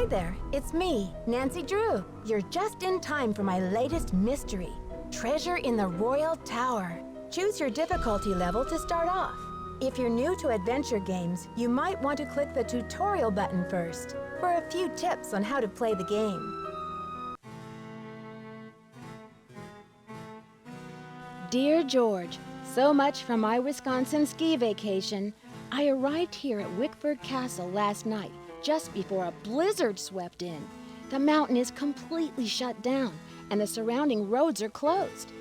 Hi there, it's me, Nancy Drew. You're just in time for my latest mystery, Treasure in the Royal Tower. Choose your difficulty level to start off. If you're new to adventure games, you might want to click the tutorial button first for a few tips on how to play the game. Dear George, so much for my Wisconsin ski vacation. I arrived here at Wickford Castle last night, just before a blizzard swept in. The mountain is completely shut down, and the surrounding roads are closed.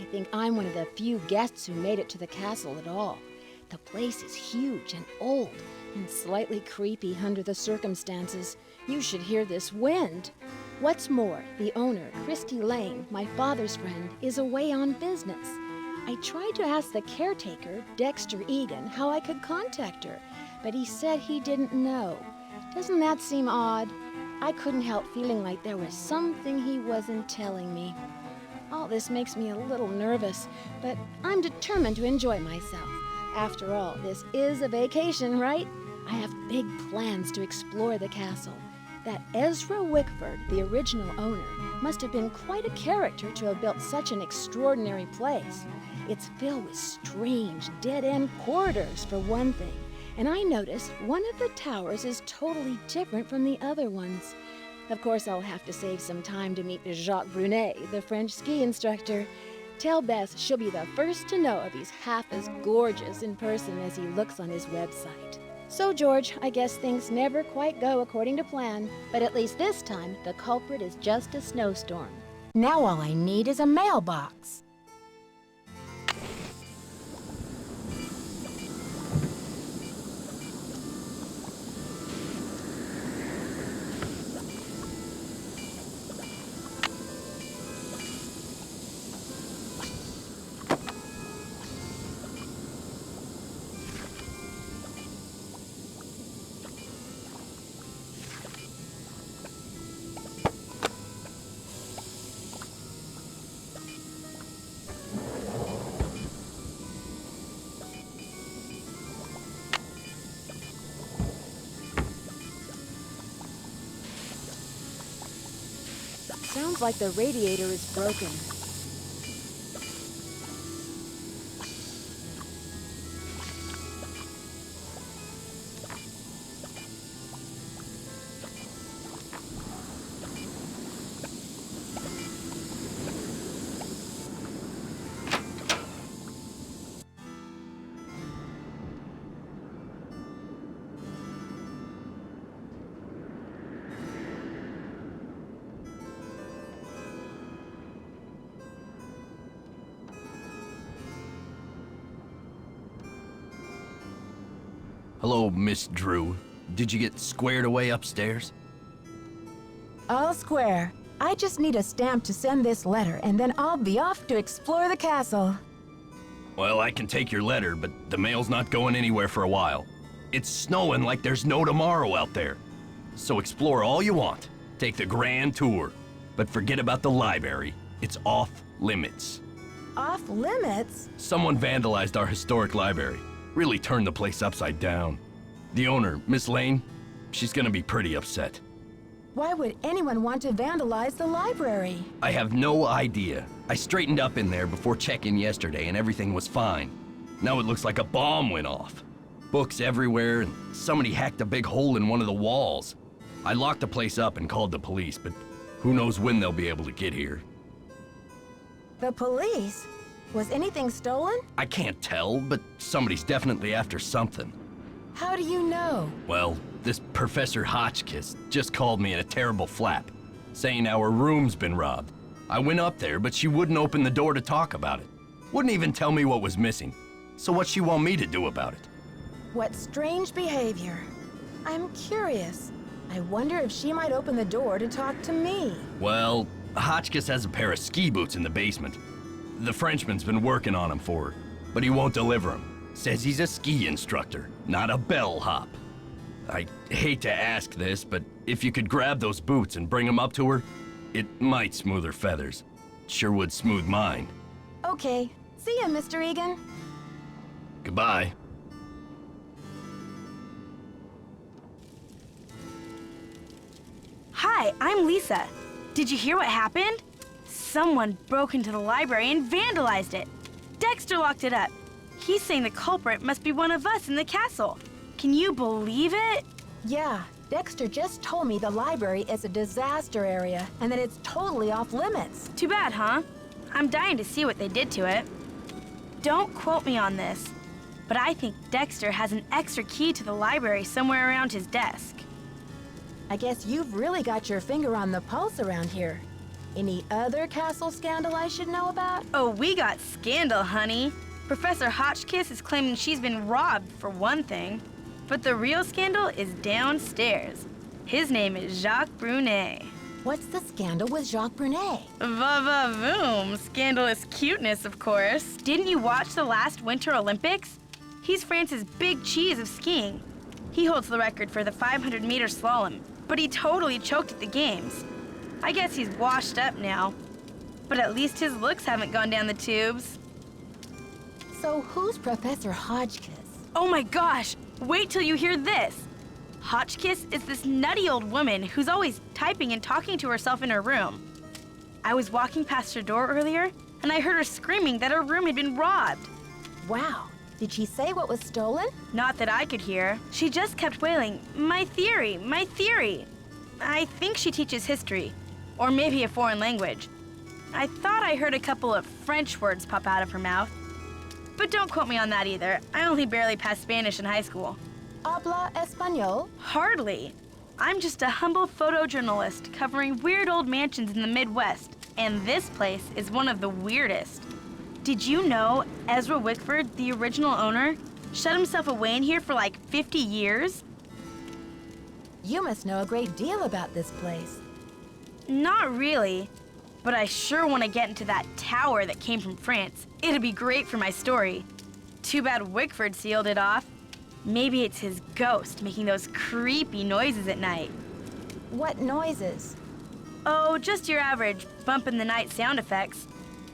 I think I'm one of the few guests who made it to the castle at all. The place is huge and old, and slightly creepy under the circumstances. You should hear this wind. What's more, the owner, Christy Lane, my father's friend, is away on business. I tried to ask the caretaker, Dexter Egan, how I could contact her, but he said he didn't know. Doesn't that seem odd? I couldn't help feeling like there was something he wasn't telling me. All this makes me a little nervous, but I'm determined to enjoy myself. After all, this is a vacation, right? I have big plans to explore the castle. That Ezra Wickford, the original owner, must have been quite a character to have built such an extraordinary place. It's filled with strange, dead-end corridors, for one thing. And I noticed one of the towers is totally different from the other ones. Of course, I'll have to save some time to meet Jacques Brunet, the French ski instructor. Tell Bess she'll be the first to know if he's half as gorgeous in person as he looks on his website. So, George, I guess things never quite go according to plan, but at least this time, the culprit is just a snowstorm. Now all I need is a mailbox. Sounds like the radiator is broken. Hello, Miss Drew. Did you get squared away upstairs? All square. I just need a stamp to send this letter, and then I'll be off to explore the castle. Well, I can take your letter, but the mail's not going anywhere for a while. It's snowing like there's no tomorrow out there. So explore all you want. Take the grand tour. But forget about the library. It's off limits. Off limits? Someone vandalized our historic library. Really turned the place upside down. The owner, Miss Lane, she's gonna be pretty upset. Why would anyone want to vandalize the library? I have no idea. I straightened up in there before check-in yesterday and everything was fine. Now it looks like a bomb went off. Books everywhere and somebody hacked a big hole in one of the walls. I locked the place up and called the police, but who knows when they'll be able to get here. The police? Was anything stolen? I can't tell, but somebody's definitely after something. How do you know? Well, this Professor Hotchkiss just called me in a terrible flap, saying our room's been robbed. I went up there, but she wouldn't open the door to talk about it. Wouldn't even tell me what was missing. So what's she want me to do about it? What strange behavior. I'm curious. I wonder if she might open the door to talk to me. Well, Hotchkiss has a pair of ski boots in the basement. The Frenchman's been working on them for her, but he won't deliver them. Says he's a ski instructor, not a bellhop. I hate to ask this, but if you could grab those boots and bring them up to her, it might smooth her feathers. Sure would smooth mine. Okay. See ya, Mr. Egan. Goodbye. Hi, I'm Lisa. Did you hear what happened? Someone broke into the library and vandalized it. Dexter locked it up. He's saying the culprit must be one of us in the castle. Can you believe it? Yeah, Dexter just told me the library is a disaster area and that it's totally off limits. Too bad, huh? I'm dying to see what they did to it. Don't quote me on this, but I think Dexter has an extra key to the library somewhere around his desk. I guess you've really got your finger on the pulse around here. Any other castle scandal I should know about? Oh, we got scandal, honey. Professor Hotchkiss is claiming she's been robbed, for one thing. But the real scandal is downstairs. His name is Jacques Brunet. What's the scandal with Jacques Brunet? Va-va-voom. Scandalous cuteness, of course. Didn't you watch the last Winter Olympics? He's France's big cheese of skiing. He holds the record for the 500-meter slalom, but he totally choked at the games. I guess he's washed up now. But at least his looks haven't gone down the tubes. So who's Professor Hotchkiss? Oh my gosh! Wait till you hear this! Hotchkiss is this nutty old woman who's always typing and talking to herself in her room. I was walking past her door earlier, and I heard her screaming that her room had been robbed. Wow. Did she say what was stolen? Not that I could hear. She just kept wailing, "My theory, my theory." I think she teaches history, or maybe a foreign language. I thought I heard a couple of French words pop out of her mouth. But don't quote me on that either. I only barely passed Spanish in high school. Habla español? Hardly. I'm just a humble photojournalist covering weird old mansions in the Midwest, and this place is one of the weirdest. Did you know Ezra Wickford, the original owner, shut himself away in here for like 50 years? You must know a great deal about this place. Not really, but I sure want to get into that tower that came from France. It'd be great for my story. Too bad Wickford sealed it off. Maybe it's his ghost making those creepy noises at night. What noises? Oh, just your average bump in the night sound effects.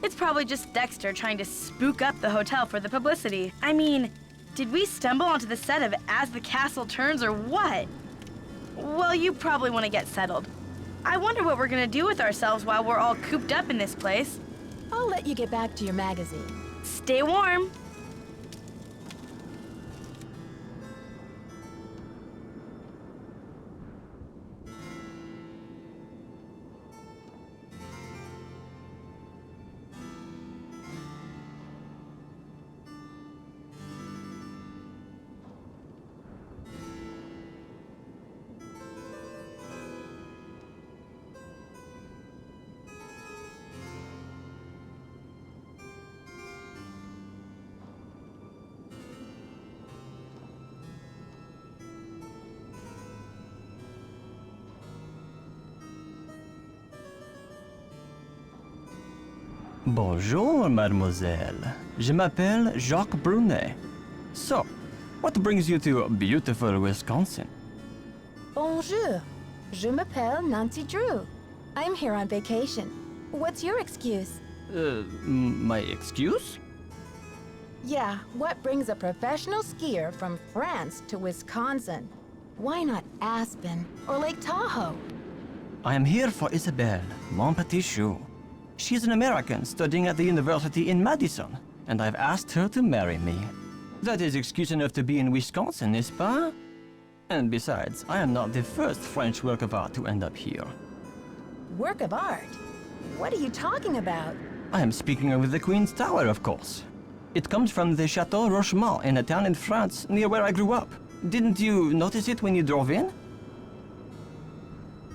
It's probably just Dexter trying to spook up the hotel for the publicity. I mean, did we stumble onto the set of As the Castle Turns or what? Well, you probably want to get settled. I wonder what we're gonna do with ourselves while we're all cooped up in this place. I'll let you get back to your magazine. Stay warm. Bonjour, mademoiselle. Je m'appelle Jacques Brunet. So, what brings you to beautiful Wisconsin? Bonjour. Je m'appelle Nancy Drew. I'm here on vacation. What's your excuse? My excuse? Yeah, what brings a professional skier from France to Wisconsin? Why not Aspen or Lake Tahoe? I am here for Isabelle, mon petit chou. She's an American studying at the university in Madison, and I've asked her to marry me. That is excuse enough to be in Wisconsin, n'est-ce pas? And besides, I am not the first French work of art to end up here. Work of art? What are you talking about? I am speaking of the Queen's Tower, of course. It comes from the Chateau Rochemont in a town in France near where I grew up. Didn't you notice it when you drove in?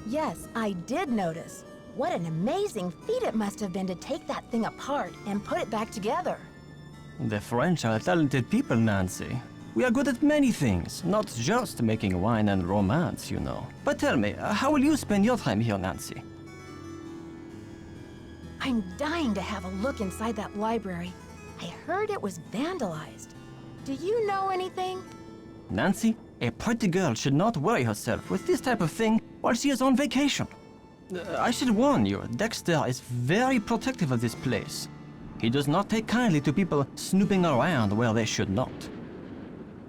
Yes, I did notice. What an amazing feat it must have been to take that thing apart and put it back together. The French are talented people, Nancy. We are good at many things, not just making wine and romance, you know. But tell me, how will you spend your time here, Nancy? I'm dying to have a look inside that library. I heard it was vandalized. Do you know anything? Nancy, a pretty girl should not worry herself with this type of thing while she is on vacation. I should warn you, Dexter is very protective of this place. He does not take kindly to people snooping around where they should not.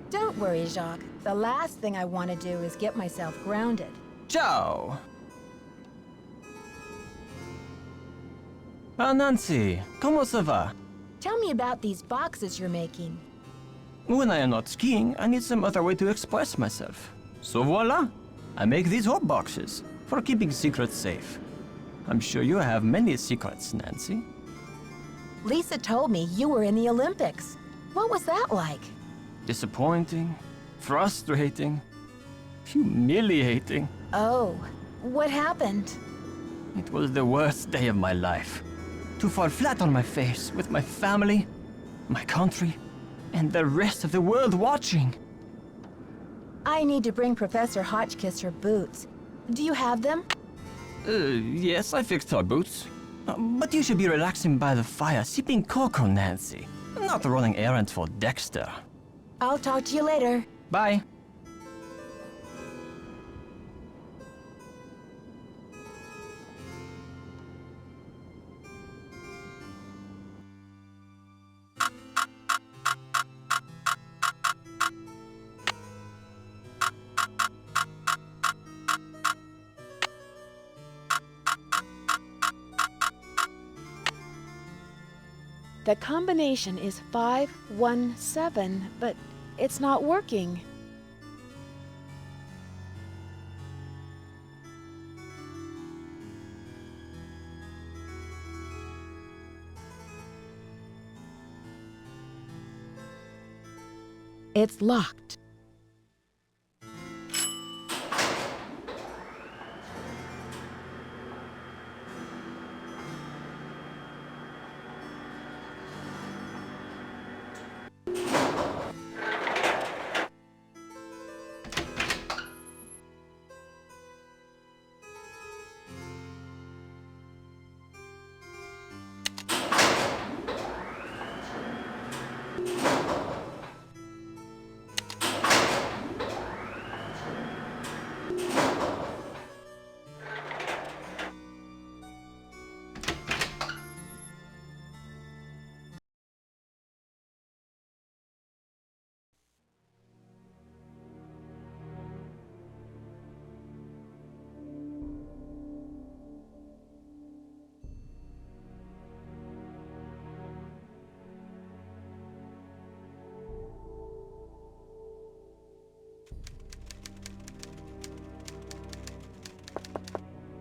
Don't worry, Jacques. The last thing I want to do is get myself grounded. Ciao! Ah, Nancy, comment ça va? Tell me about these boxes you're making. When I am not skiing, I need some other way to express myself. So voila! I make these hot boxes for keeping secrets safe. I'm sure you have many secrets, Nancy. Lisa told me you were in the Olympics. What was that like? Disappointing, frustrating, humiliating. Oh, what happened? It was the worst day of my life. To fall flat on my face with my family, my country, and the rest of the world watching. I need to bring Professor Hotchkiss her boots. Do you have them? Yes, I fixed her boots. But you should be relaxing by the fire, sipping cocoa, Nancy. Not running errands for Dexter. I'll talk to you later. Bye. The combination is 517, but it's not working. It's locked.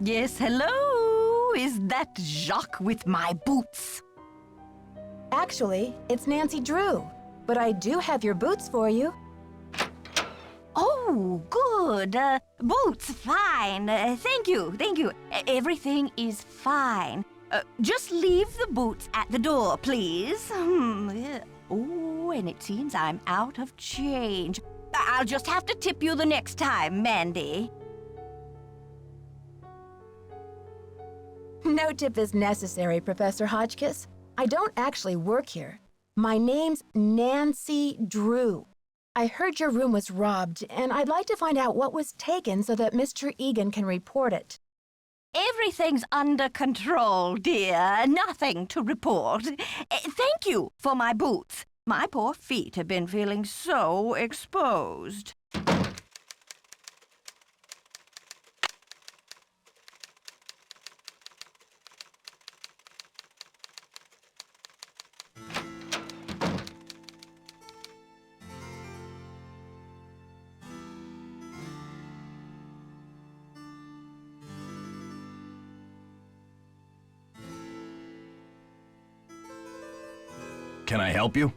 Yes, hello? Is that Jacques with my boots? Actually, it's Nancy Drew, but I do have your boots for you. Oh, good. Boots, fine. Thank you, thank you. Everything is fine. Just leave the boots at the door, please. Yeah. Oh, and it seems I'm out of change. I'll just have to tip you the next time, Mandy. No tip is necessary, Professor Hotchkiss. I don't actually work here. My name's Nancy Drew. I heard your room was robbed, and I'd like to find out what was taken so that Mr. Egan can report it. Everything's under control, dear. Nothing to report. Thank you for my boots. My poor feet have been feeling so exposed. Can I help you?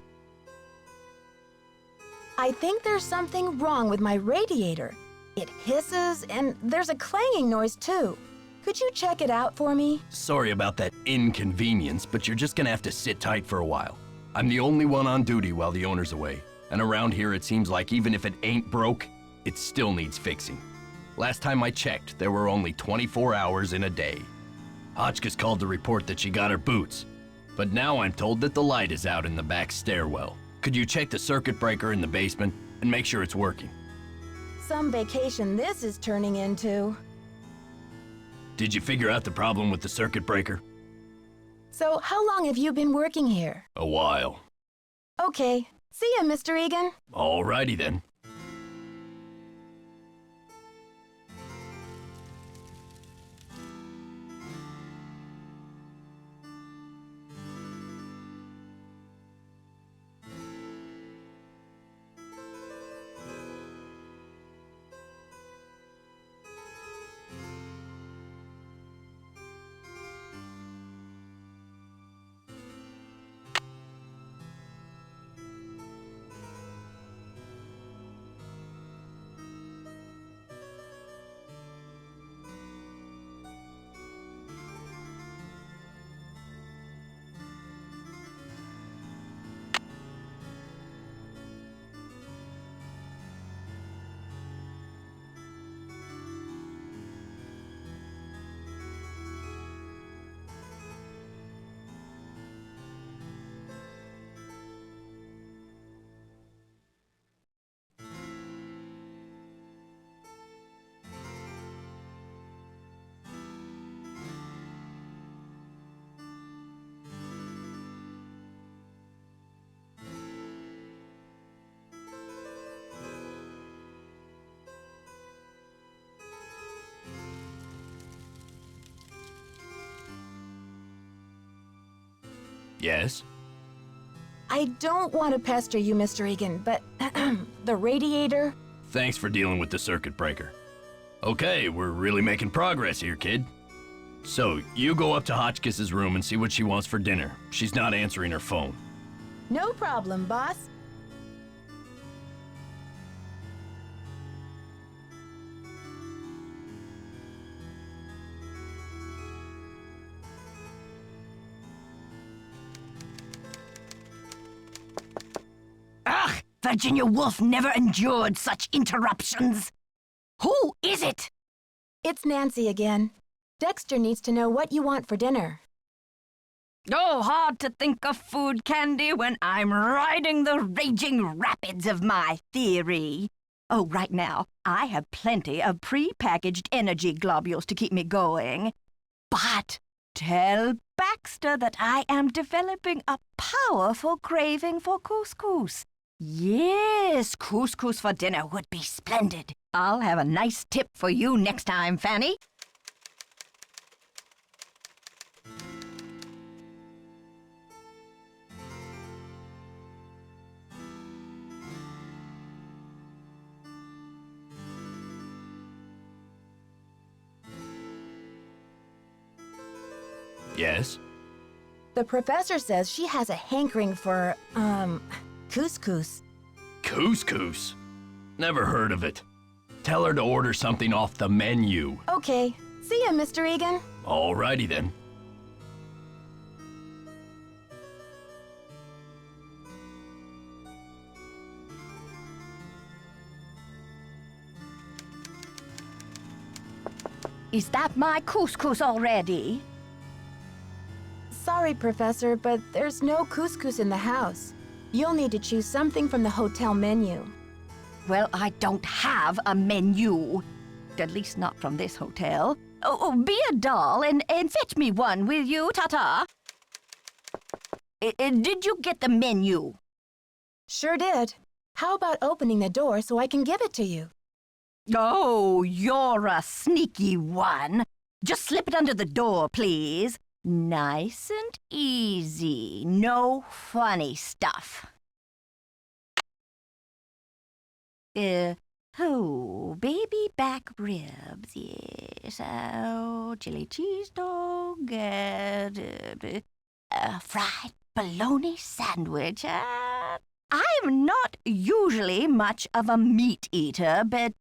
I think there's something wrong with my radiator. It hisses, and there's a clanging noise, too. Could you check it out for me? Sorry about that inconvenience, but you're just gonna have to sit tight for a while. I'm the only one on duty while the owner's away, and around here it seems like even if it ain't broke, it still needs fixing. Last time I checked, there were only 24 hours in a day. Hotchkiss called to report that she got her boots, but now I'm told that the light is out in the back stairwell. Could you check the circuit breaker in the basement and make sure it's working? Some vacation this is turning into. Did you figure out the problem with the circuit breaker? So, how long have you been working here? A while. Okay. See ya, Mr. Egan. Alrighty then. Yes? I don't want to pester you, Mr. Egan, but the radiator... Thanks for dealing with the circuit breaker. Okay, we're really making progress here, kid. So, you go up to Hotchkiss's room and see what she wants for dinner. She's not answering her phone. No problem, boss. Ugh! Virginia Woolf never endured such interruptions. Who is it? It's Nancy again. Dexter needs to know what you want for dinner. Oh, hard to think of food, Candy, when I'm riding the raging rapids of my theory. Oh, right now, I have plenty of pre-packaged energy globules to keep me going. But tell Baxter that I am developing a powerful craving for couscous. Yes, couscous for dinner would be splendid. I'll have a nice tip for you next time, Fanny. Yes? The professor says she has a hankering for, couscous. Couscous? Never heard of it. Tell her to order something off the menu. Okay. See ya, Mr. Egan. Alrighty then. Is that my couscous already? Sorry, Professor, but there's no couscous in the house. You'll need to choose something from the hotel menu. Well, I don't have a menu. At least not from this hotel. Oh, be a doll and fetch me one, will you, Tata? Did you get the menu? Sure did. How about opening the door so I can give it to you? Oh, you're a sneaky one. Just slip it under the door, please. Nice and easy. No funny stuff. Baby back ribs, yes. Oh, chili cheese dog, fried bologna sandwich. I'm not usually much of a meat eater, but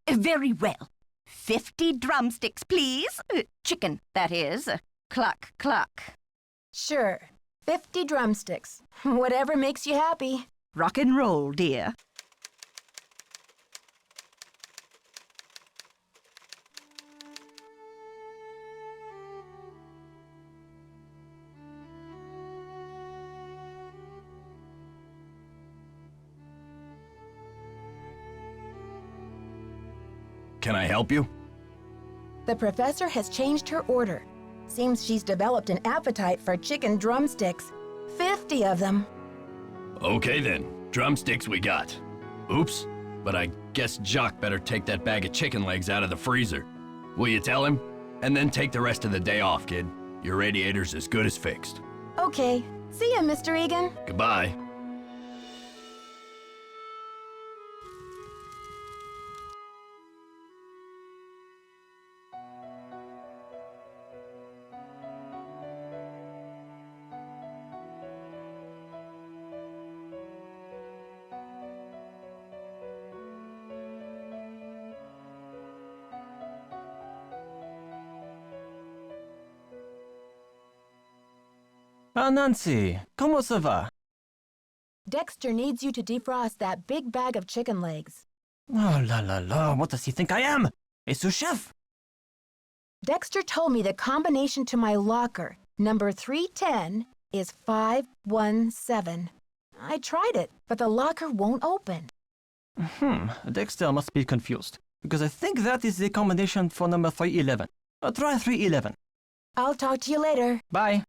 very well. 50 drumsticks, please. Chicken, that is. Cluck, cluck. Sure. 50 drumsticks. Whatever makes you happy. Rock and roll, dear. Can I help you? The professor has changed her order. Seems she's developed an appetite for chicken drumsticks. 50 of them. Okay then, drumsticks we got. Oops, but I guess Jock better take that bag of chicken legs out of the freezer. Will you tell him? And then take the rest of the day off, kid. Your radiator's as good as fixed. Okay. See ya, Mr. Egan. Goodbye. Ah, Nancy, comment ça va? Dexter needs you to defrost that big bag of chicken legs. Oh la la la, what does he think I am? A sous chef? Dexter told me the combination to my locker, number 310, is 517. I tried it, but the locker won't open. Dexter must be confused, because I think that is the combination for number 311. Try 311. I'll talk to you later. Bye.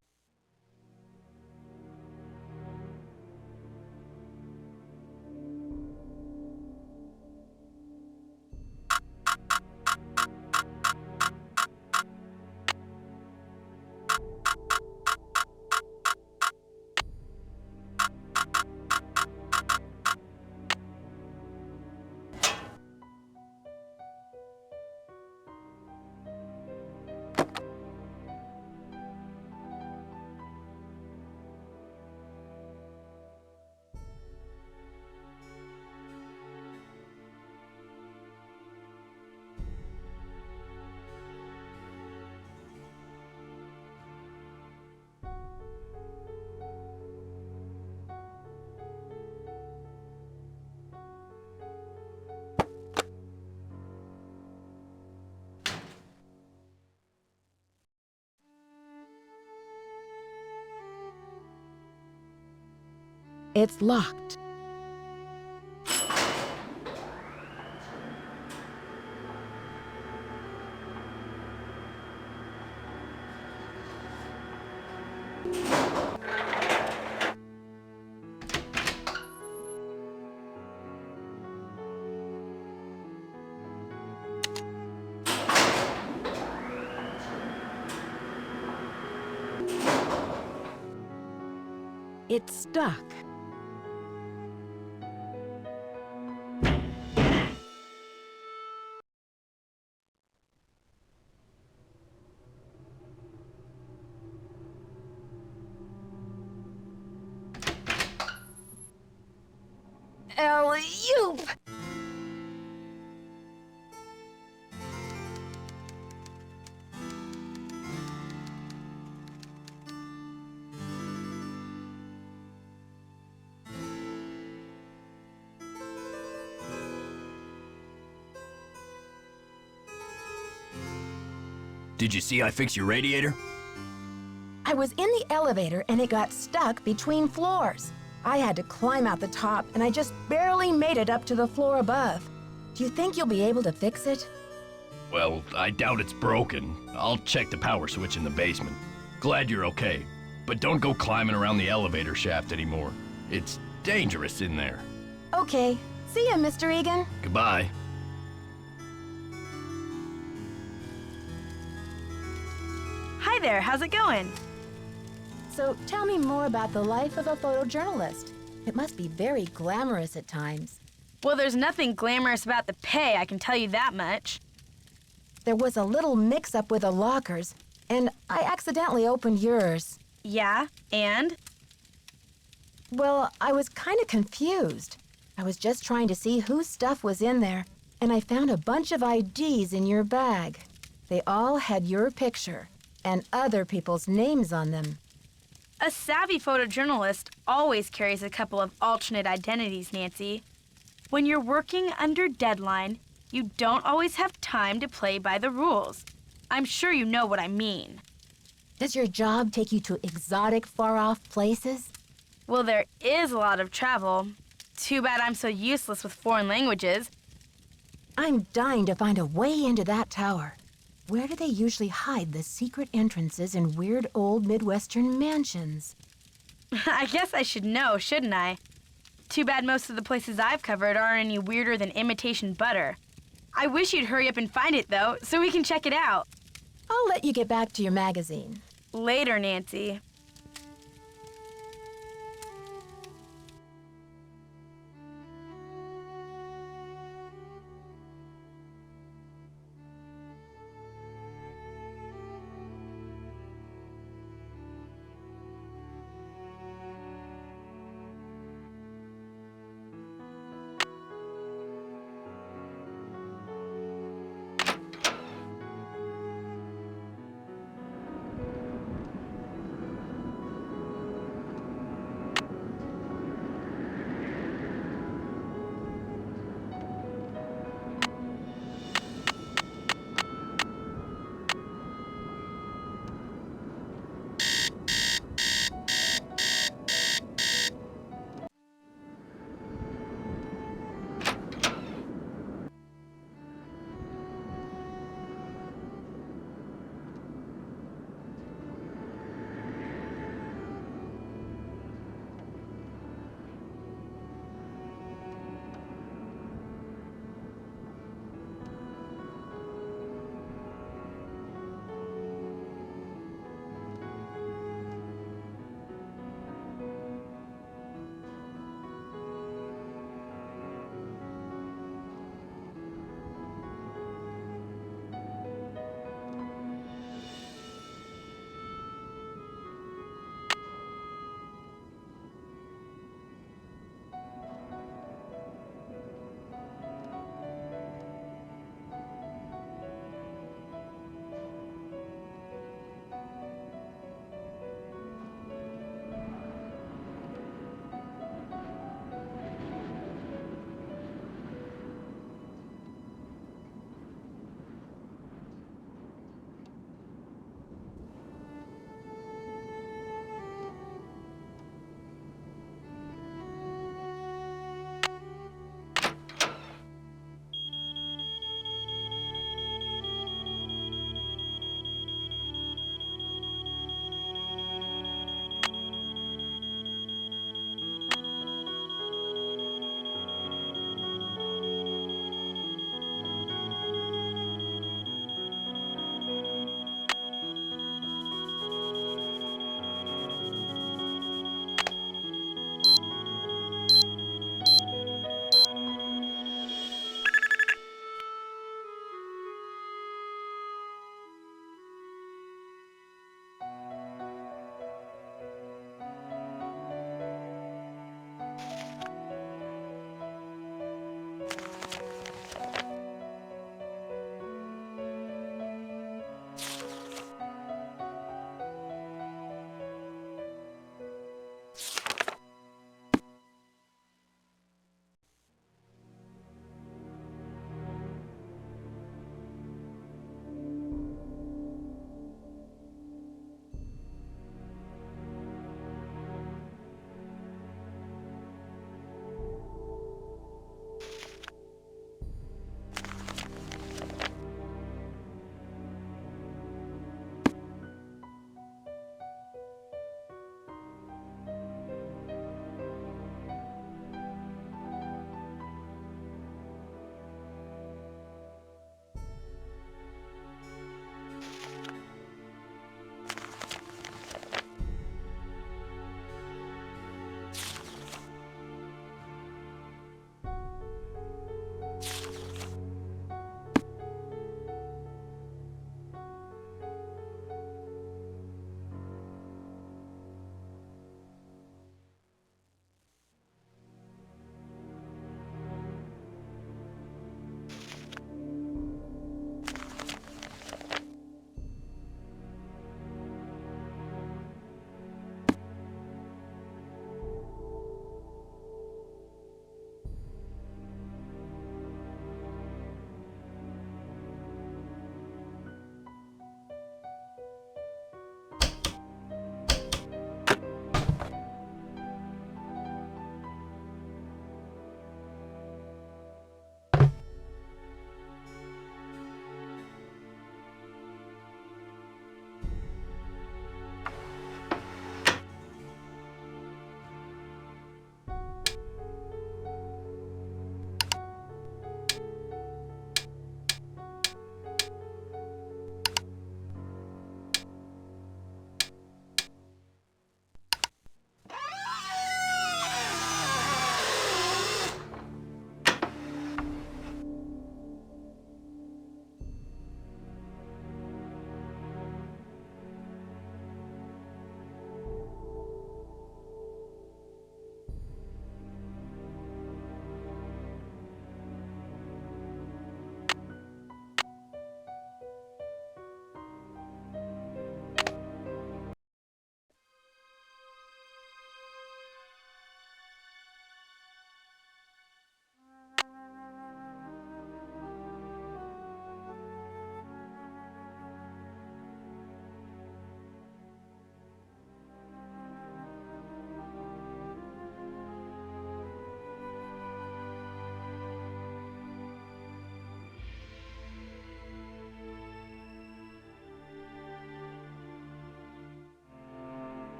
It's locked. It's stuck. Alley-oop! Did you see I fixed your radiator? I was in the elevator and it got stuck between floors. I had to climb out the top and I just barely made it up to the floor above. Do you think you'll be able to fix it? Well, I doubt it's broken. I'll check the power switch in the basement. Glad you're okay. But don't go climbing around the elevator shaft anymore. It's dangerous in there. Okay. See ya, Mr. Egan. Goodbye. Hi there, how's it going? So tell me more about the life of a photojournalist. It must be very glamorous at times. Well, there's nothing glamorous about the pay, I can tell you that much. There was a little mix-up with the lockers, and I accidentally opened yours. Yeah, and? Well, I was kind of confused. I was just trying to see whose stuff was in there, and I found a bunch of IDs in your bag. They all had your picture and other people's names on them. A savvy photojournalist always carries a couple of alternate identities, Nancy. When you're working under deadline, you don't always have time to play by the rules. I'm sure you know what I mean. Does your job take you to exotic, far-off places? Well, there is a lot of travel. Too bad I'm so useless with foreign languages. I'm dying to find a way into that tower. Where do they usually hide the secret entrances in weird old Midwestern mansions? I guess I should know, shouldn't I? Too bad most of the places I've covered aren't any weirder than imitation butter. I wish you'd hurry up and find it, though, so we can check it out. I'll let you get back to your magazine. Later, Nancy.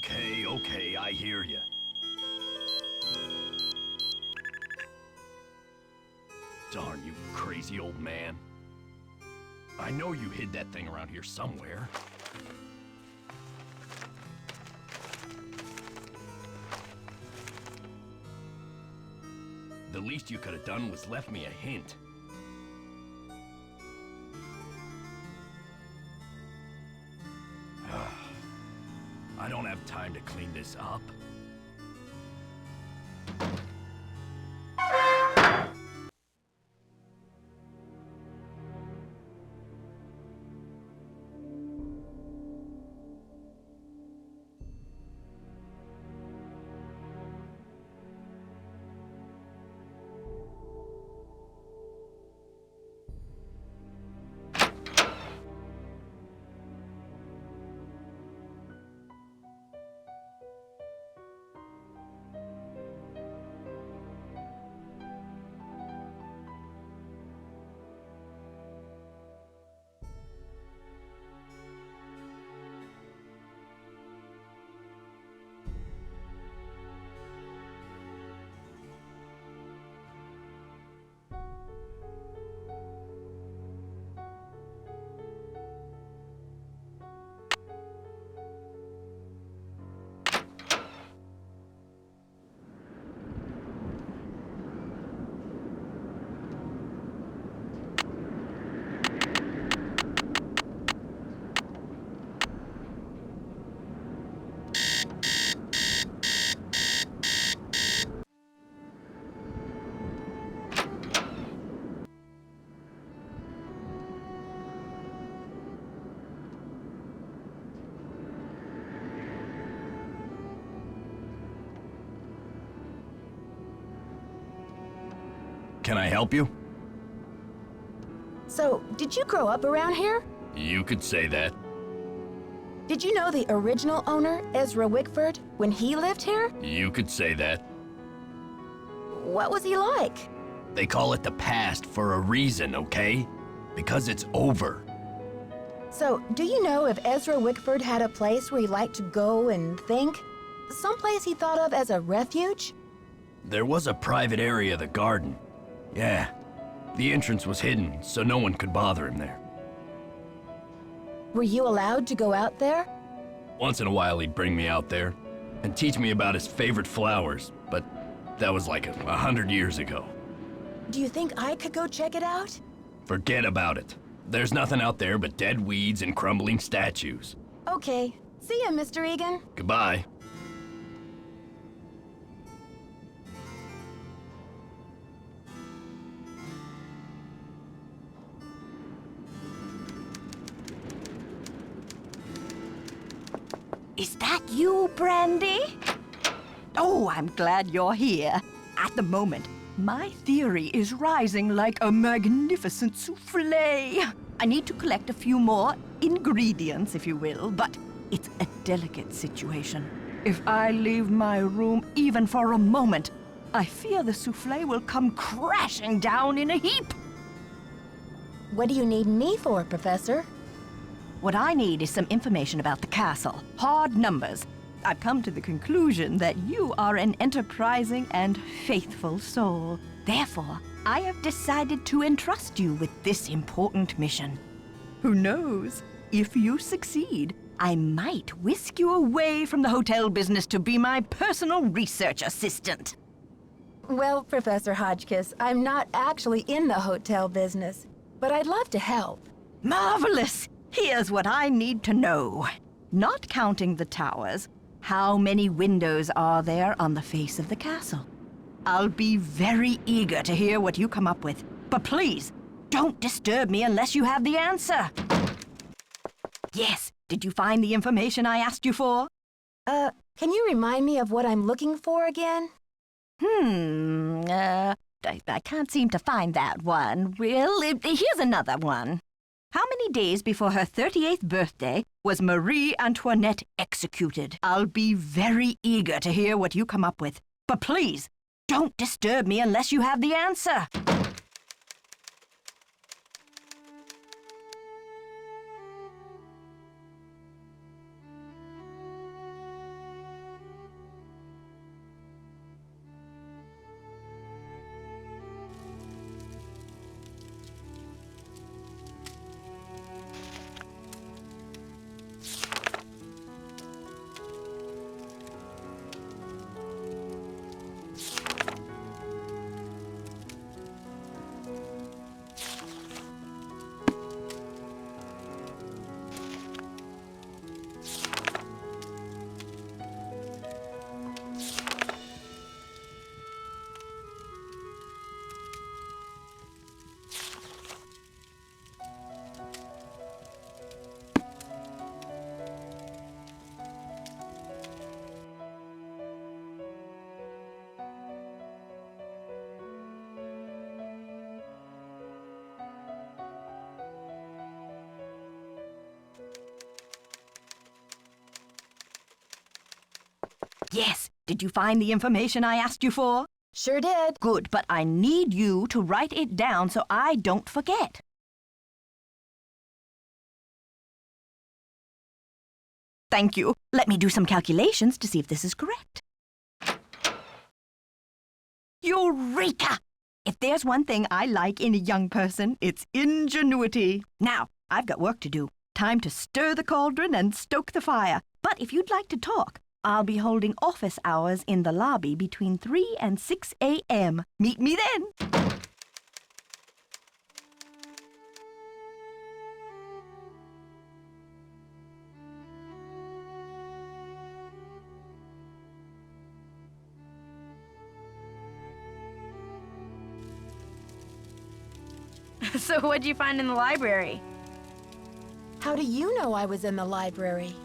Okay, I hear you. Darn you, crazy old man. I know you hid that thing around here somewhere. The least you could have done was left me a hint. I don't have time to clean this up. Can I help you? So, did you grow up around here? You could say that. Did you know the original owner, Ezra Wickford, when he lived here? You could say that. What was he like? They call it the past for a reason, okay? Because it's over. So, do you know if Ezra Wickford had a place where he liked to go and think? Someplace he thought of as a refuge? There was a private area of the garden. Yeah. The entrance was hidden, so no one could bother him there. Were you allowed to go out there? Once in a while he'd bring me out there and teach me about his favorite flowers, but that was like 100 years ago. Do you think I could go check it out? Forget about it. There's nothing out there but dead weeds and crumbling statues. Okay. See ya, Mr. Egan. Goodbye. Is that you, Brandy? Oh, I'm glad you're here. At the moment, my theory is rising like a magnificent souffle. I need to collect a few more ingredients, if you will, but it's a delicate situation. If I leave my room even for a moment, I fear the souffle will come crashing down in a heap. What do you need me for, Professor? What I need is some information about the castle. Hard numbers. I've come to the conclusion that you are an enterprising and faithful soul. Therefore, I have decided to entrust you with this important mission. Who knows? If you succeed, I might whisk you away from the hotel business to be my personal research assistant. Well, Professor Hotchkiss, I'm not actually in the hotel business, but I'd love to help. Marvelous! Here's what I need to know. Not counting the towers, how many windows are there on the face of the castle? I'll be very eager to hear what you come up with. But please, don't disturb me unless you have the answer. Yes, did you find the information I asked you for? Can you remind me of what I'm looking for again? I can't seem to find that one. Well, here's another one. How many days before her 38th birthday was Marie Antoinette executed? I'll be very eager to hear what you come up with. But please, don't disturb me unless you have the answer. Yes. Did you find the information I asked you for? Sure did. Good, but I need you to write it down so I don't forget. Thank you. Let me do some calculations to see if this is correct. Eureka! If there's one thing I like in a young person, it's ingenuity. Now, I've got work to do. Time to stir the cauldron and stoke the fire. But if you'd like to talk, I'll be holding office hours in the lobby between 3 and 6 a.m. Meet me then. So what'd you find in the library? How do you know I was in the library?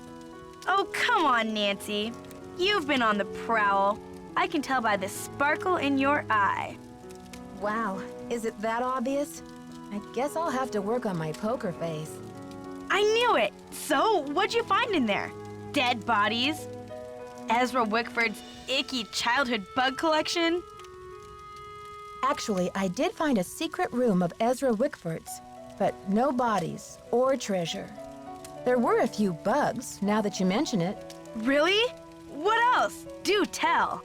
Oh, come on, Nancy. You've been on the prowl. I can tell by the sparkle in your eye. Wow, is it that obvious? I guess I'll have to work on my poker face. I knew it! So, what'd you find in there? Dead bodies? Ezra Wickford's icky childhood bug collection? Actually, I did find a secret room of Ezra Wickford's, but no bodies or treasure. There were a few bugs, now that you mention it. Really? What else? Do tell.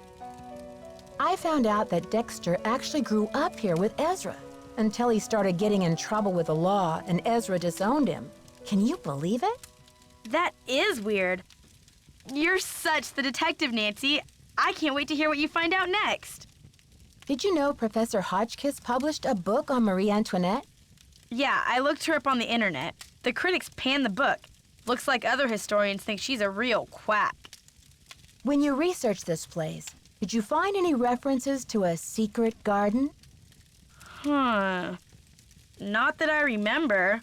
I found out that Dexter actually grew up here with Ezra until he started getting in trouble with the law and Ezra disowned him. Can you believe it? That is weird. You're such the detective, Nancy. I can't wait to hear what you find out next. Did you know Professor Hotchkiss published a book on Marie Antoinette? Yeah, I looked her up on the internet. The critics panned the book. Looks like other historians think she's a real quack. When you researched this place, did you find any references to a secret garden? Not that I remember.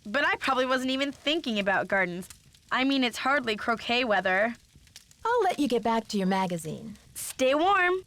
But I probably wasn't even thinking about gardens. I mean, it's hardly croquet weather. I'll let you get back to your magazine. Stay warm.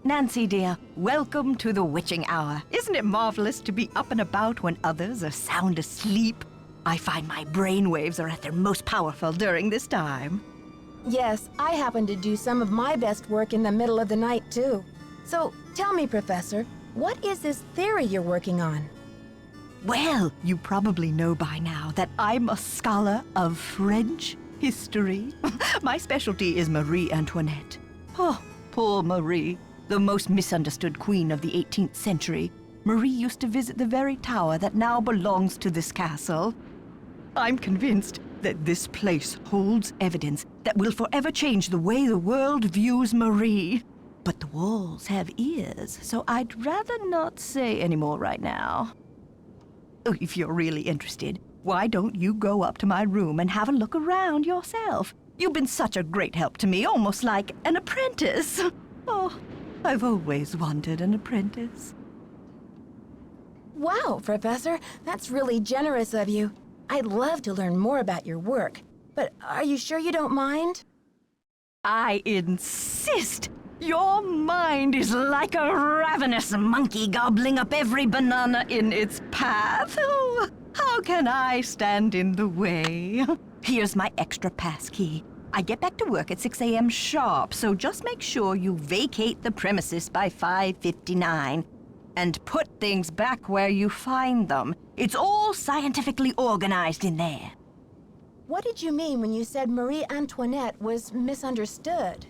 Nancy, dear, welcome to the witching hour. Isn't it marvelous to be up and about when others are sound asleep? I find my brainwaves are at their most powerful during this time. Yes, I happen to do some of my best work in the middle of the night, too. So, tell me, Professor, what is this theory you're working on? Well, you probably know by now that I'm a scholar of French history. My specialty is Marie Antoinette. Oh, poor Marie, the most misunderstood queen of the 18th century. Marie used to visit the very tower that now belongs to this castle. I'm convinced that this place holds evidence that will forever change the way the world views Marie. But the walls have ears, so I'd rather not say any more right now. Oh, if you're really interested, why don't you go up to my room and have a look around yourself? You've been such a great help to me, almost like an apprentice. Oh, I've always wanted an apprentice. Wow, Professor, that's really generous of you. I'd love to learn more about your work, but are you sure you don't mind? I insist! Your mind is like a ravenous monkey gobbling up every banana in its path. Oh, how can I stand in the way? Here's my extra pass key. I get back to work at 6 a.m. sharp, so just make sure you vacate the premises by 5:59. And put things back where you find them. It's all scientifically organized in there. What did you mean when you said Marie Antoinette was misunderstood?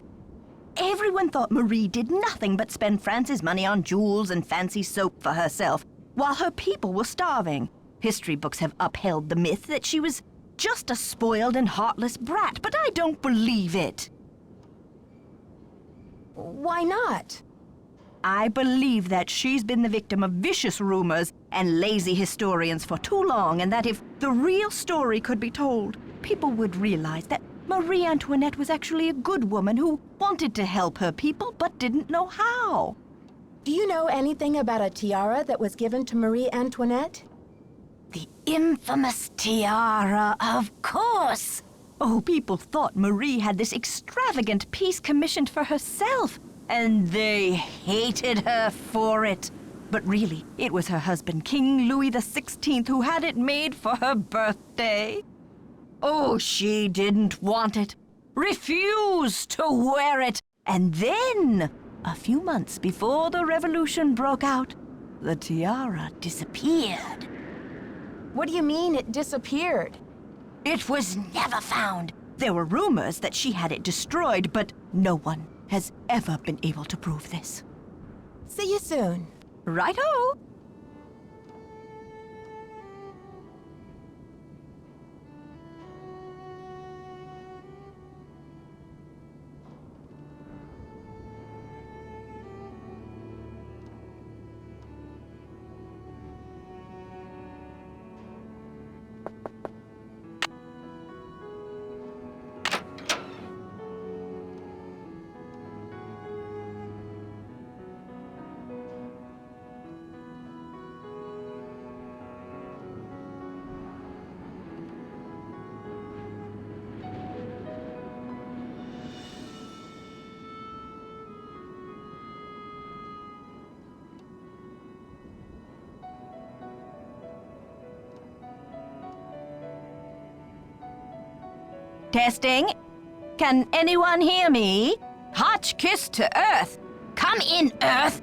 Everyone thought Marie did nothing but spend France's money on jewels and fancy soap for herself, while her people were starving. History books have upheld the myth that she was just a spoiled and heartless brat, but I don't believe it. Why not? I believe that she's been the victim of vicious rumors and lazy historians for too long, and that if the real story could be told, people would realize that Marie Antoinette was actually a good woman who wanted to help her people but didn't know how. Do you know anything about a tiara that was given to Marie Antoinette? The infamous tiara, of course! Oh, people thought Marie had this extravagant piece commissioned for herself, and they hated her for it. But really, it was her husband, King Louis XVI, who had it made for her birthday. Oh, she didn't want it, refused to wear it, and then, a few months before the revolution broke out, the tiara disappeared. What do you mean it disappeared? It was never found. There were rumors that she had it destroyed, but no one has ever been able to prove this. See you soon. Right-o! Testing. Can anyone hear me? Hotchkiss to Earth. Come in, Earth.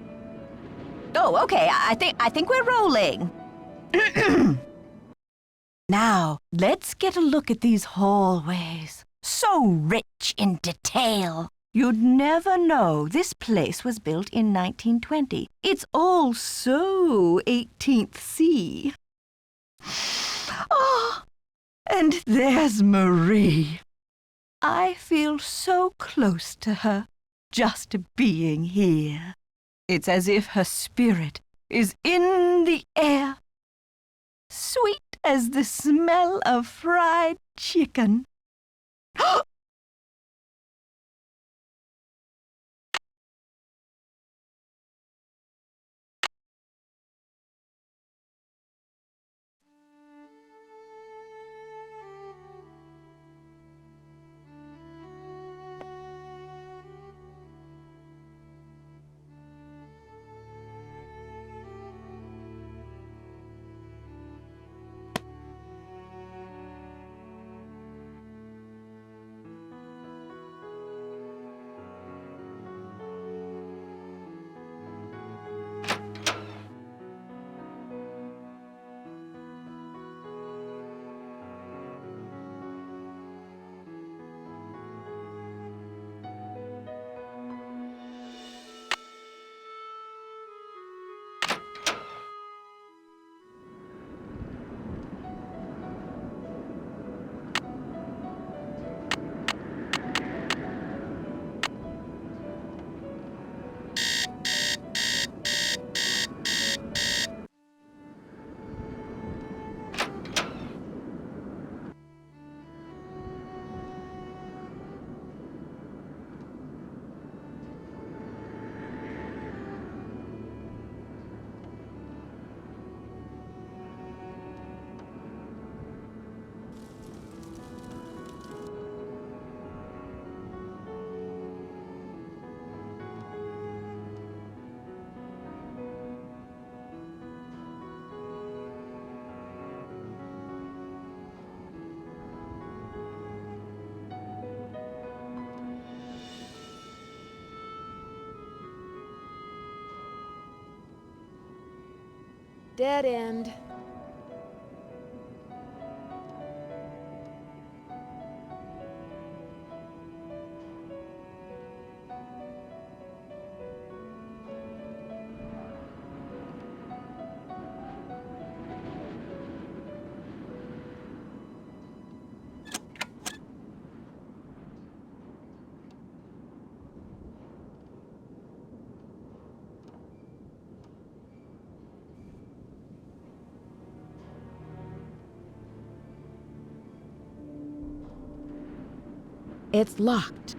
Oh, okay. I think we're rolling. Now, let's get a look at these hallways. So rich in detail. You'd never know this place was built in 1920. It's all so 18th C. Oh, and there's Marie. I feel so close to her, just being here. It's as if her spirit is in the air, sweet as the smell of fried chicken. Dead end. It's locked.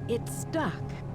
It's stuck.